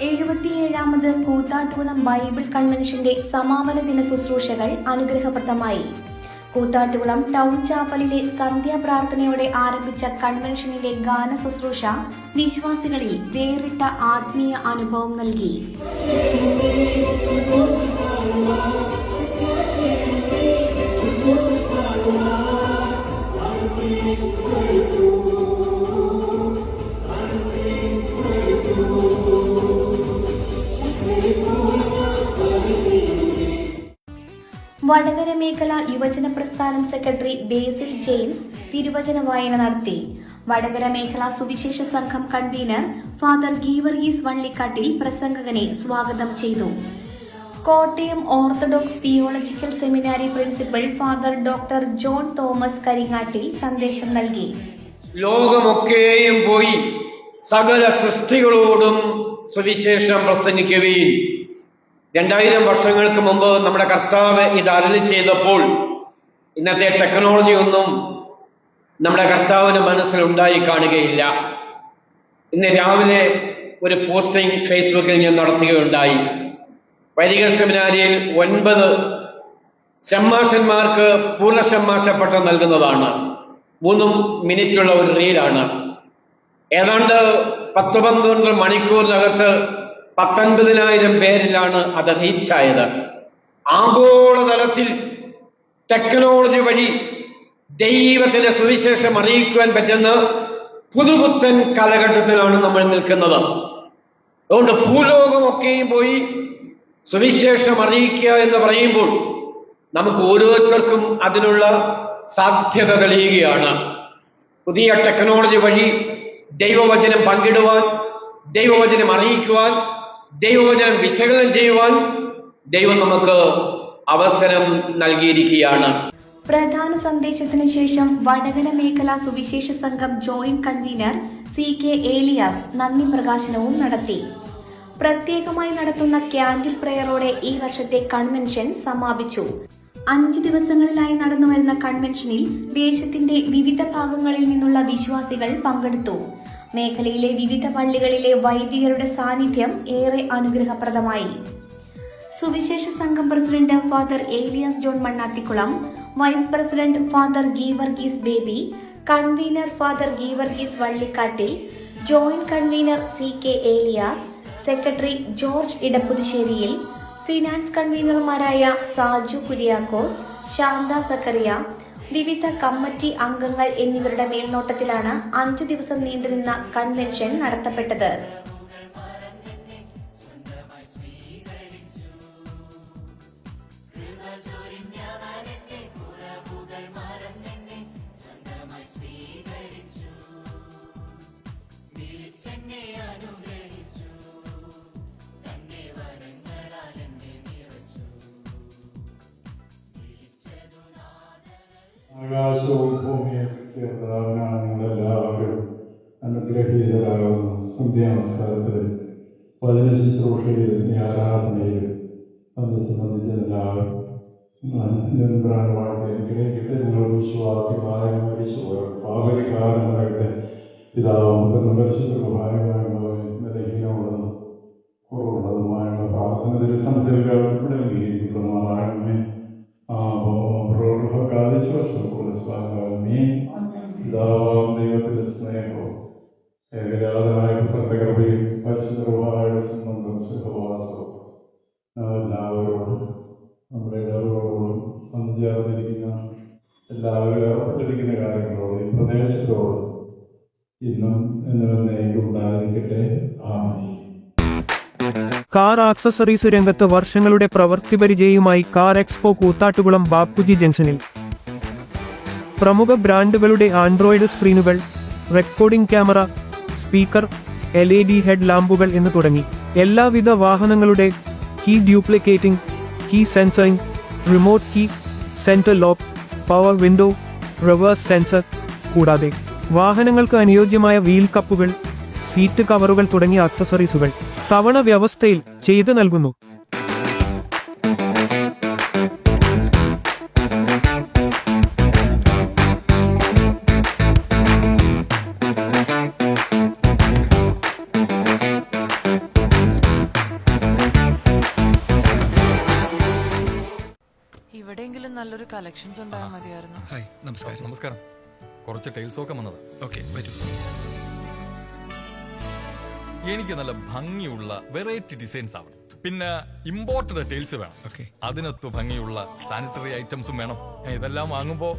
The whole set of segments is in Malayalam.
77ാമത് കൂത്താട്ടുകുളം ബൈബിൾ കൺവെൻഷന്റെ സമാപന ദിന ശുശ്രൂഷകൾ അനുഗ്രഹപ്രദമായി. കൂത്താട്ടുകുളം ടൗൺ ചാപ്പലിലെ സന്ധ്യാപ്രാർത്ഥനയോടെ ആരംഭിച്ച കൺവെൻഷനിലെ ഗാന ശുശ്രൂഷ വിശ്വാസികളിൽ വേറിട്ട ആത്മീയ അനുഭവം നൽകി. വടകര മേഖല യുവജന പ്രസ്ഥാനം സെക്രട്ടറി ബേസിൽ ജെയിംസ് തിരുവചന വായന നടത്തി. വടകര മേഖല സുവിശേഷ സംഘം കൺവീനർ ഫാദർ ഗീവർഗീസ് വള്ളിക്കാട്ടിൽ പ്രസംഗകനെ സ്വാഗതം ചെയ്തു. Kottayam orthodox theological seminary principal father doctor John Thomas Karingattil സന്ദേശം നൽകി. ലോകമൊക്കെയും പോയി സകല സൃഷ്ടികളോടും സുവിശേഷം പ്രസംഗിക്കുകയും 2000 വർഷങ്ങൾക്ക് മുമ്പ് നമ്മുടെ കർത്താവ് ഇത് അരുളി ചെയ്തപ്പോൾ ഇന്നത്തെ ടെക്നോളജി ഒന്നും നമ്മുടെ കർത്താവിന് മനസ്സിലുണ്ടായി കാണുകയില്ല. ഇന്ന് രാവിലെ ഒരു പോസ്റ്റിംഗ് ഫേസ്ബുക്കിൽ ഞാൻ നടത്തുകയുണ്ടായി. വൈദിക സെമിനാരിയിൽ 9 ഷമ്മാശന്മാർക്ക് പൂർണ്ണ ഷമ്മാശ പട്ടം നൽകുന്നതാണ്. 3 മിനിറ്റുള്ള ഒരു റീലാണ്. ഏതാണ്ട് 10-12 മണിക്കൂറിനകത്ത് 19,000 പേരിലാണ് അത് റീച്ചായത്. ആഗോളതലത്തിൽ ടെക്നോളജി വഴി ദൈവത്തിന്റെ സുവിശേഷം അറിയിക്കുവാൻ പറ്റുന്ന പുതുപുത്തൻ കാലഘട്ടത്തിലാണ് നമ്മൾ നിൽക്കുന്നത്. അതുകൊണ്ട് ഭൂലോകമൊക്കെയും പോയി സുവിശേഷം അറിയിക്കുക എന്ന് പറയുമ്പോൾ നമുക്ക് ഓരോരുത്തർക്കും അതിനുള്ള സാധ്യത തെളിയുകയാണ്. പുതിയ ടെക്നോളജി വഴി ദൈവവചനം പങ്കിടുവാൻ, ദൈവവചനം അറിയിക്കുവാൻ, ദൈവവചനം വിശകലനം ചെയ്യുവാൻ ദൈവം നമുക്ക് അവസരം നൽകിയിരിക്കുകയാണ്. പ്രധാന സന്ദേശത്തിന് ശേഷം വടകര മേഖല സുവിശേഷ സംഘം ജോയിന്റ് കൺവീനർ CK ഏലിയാസ് നന്ദി പ്രകാശനവും നടത്തി. പ്രത്യേകമായി നടത്തുന്ന ക്യാൻഡിൽ പ്രയറോടെ ഈ വർഷത്തെ കൺവെൻഷൻ സമാപിച്ചു. 5 ദിവസങ്ങളിലായി നടന്നുവരുന്ന കൺവെൻഷനിൽ ദേശത്തിന്റെ വിവിധ ഭാഗങ്ങളിൽ നിന്നുള്ള വിശ്വാസികൾ പങ്കെടുത്തു. മേഖലയിലെ വിവിധ പള്ളികളിലെ വൈദികരുടെ സാന്നിധ്യം ഏറെ അനുഗ്രഹപ്രദമായി. സുവിശേഷ സംഘം president father Elias John Mannathikulam, vice president father Geevarghese Baby, convener father Geevarghese Vallikkattil, joint convener CK Elias, secretary George ഇടപ്പുതുശ്ശേരിയിൽ, ഫിനാൻസ് കൺവീനർമാരായ സാജു കുര്യാക്കോസ്, ശാന്ത സക്കറിയ, വിവിധ കമ്മിറ്റി അംഗങ്ങൾ എന്നിവരുടെ മേൽനോട്ടത്തിലാണ് 5 ദിവസം നീണ്ടുനിന്ന കൺവെൻഷൻ നടത്തപ്പെട്ടത്. ആകാശവും ഭൂമിയെ ചേർന്നവനാണ് നിങ്ങളെല്ലാവരും അനുഗ്രഹീതരാകുന്നു. സന്ധ്യാനമസ്കാരത്തിൽ വചന ശുശ്രൂഷയിൽ ആരാധനയിൽ സംബന്ധിച്ച എല്ലാവരും നിരന്തരമായിട്ട് അനുഗ്രഹിക്കട്ടെ. നിങ്ങൾ വിശ്വാസികളായ മരിച്ചുപോയ പാപരികാരങ്ങളായിട്ട് പിതാവും പരിശുദ്ധമായ ബലഹീനമുള്ളതും കുറവുള്ളതുമായുള്ള പ്രാർത്ഥന തിരുസന്നിധിയിൽ കേൾക്കപ്പെടുകയും ദൈവത്തിന്റെ സ്നേഹവും ഏകജാതനായ പുത്രന്റെ കൃപയും പരിശുദ്ധമായ സംബന്ധം സഹവാസവും എല്ലാവരോടും നമ്മുടെ ഇടവുകളോടും സഞ്ചാരത്തിരിക്കുന്ന എല്ലാവരും ഏർപ്പെട്ടിരിക്കുന്ന കാര്യങ്ങളോടും ഈ പ്രദേശത്തോടും ഇന്നും എന്നേക്കും ഉണ്ടായിരിക്കട്ടെ. ആമേൻ. കാർ ആക്സസറീസ് രംഗത്ത് വർഷങ്ങളുടെ പ്രവൃത്തി പരിചയവുമായി കാർ എക്സ്പോ കൂത്താട്ടുകുളം ബാപ്പുജി ജംഗ്ഷനിൽ പ്രമുഖ ബ്രാൻഡുകളുടെ ആൻഡ്രോയിഡ് സ്ക്രീനുകൾ, recording camera, speaker, LED head ലാമ്പുകൾ എന്ന് തുടങ്ങി എല്ലാവിധ വാഹനങ്ങളുടെ key duplicating, key sensoring, remote key, centre lock, power window, reverse sensor, കൂടാതെ വാഹനങ്ങൾക്ക് അനുയോജ്യമായ വീൽ കപ്പുകൾ, സീറ്റ് കവറുകൾ തുടങ്ങിയ ആക്സസറീസുകൾ തവണ വ്യവസ്ഥയിൽ ചെയ്തു നൽകുന്നു. നല്ലൊരു കളക്ഷൻസ് ഉണ്ടായാൽ മതിയായിരുന്നു. ഹായ്, നമസ്കാരം. നമസ്കാരം. കുറച്ച് ടൈൽസ് ഒക്കെ വന്നത്. ഓക്കെ, വരൂ. എനിക്ക് നല്ല ഭംഗിയുള്ള വെറൈറ്റി ഡിസൈൻസ് ആവണം. പിന്നെ ഇമ്പോർട്ടഡ് ടൈൽസ് വേണം. ഓക്കെ. അതിനൊത്ത് ഭംഗിയുള്ള സാനിറ്ററി ഐറ്റംസും വേണം. ഇതെല്ലാം വാങ്ങുമ്പോ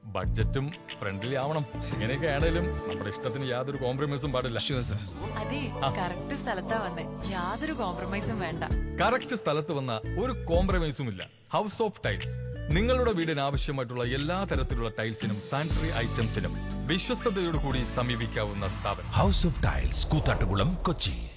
ബഡ്ജറ്റും ഫ്രണ്ട്ലി ആവണം. ഇങ്ങനെയൊക്കെ ആണേലും നമ്മുടെ ഇഷ്ടത്തിന് യാതൊരു കോംപ്രമൈസും പാടില്ല. Sure sir. അതെ, കറക്റ്റ് സ്ഥലത്താ വന്നേ. യാതൊരു കോംപ്രമൈസും വേണ്ട. കറക്റ്റ് സ്ഥലത്ത് വന്ന ഒരു കോംപ്രമൈസും ഇല്ല. ഹൗസ് ഓഫ് ടൈൽസ് നിങ്ങളുടെ വീടിന് ആവശ്യമായിട്ടുള്ള എല്ലാ തരത്തിലുള്ള ടൈൽസിനും സാനിറ്ററി ഐറ്റംസിനും വിശ്വസ്തയോടുകൂടി സമീപിക്കാവുന്ന സ്ഥാപനം. House of tiles, Koothattukulam, Kochi.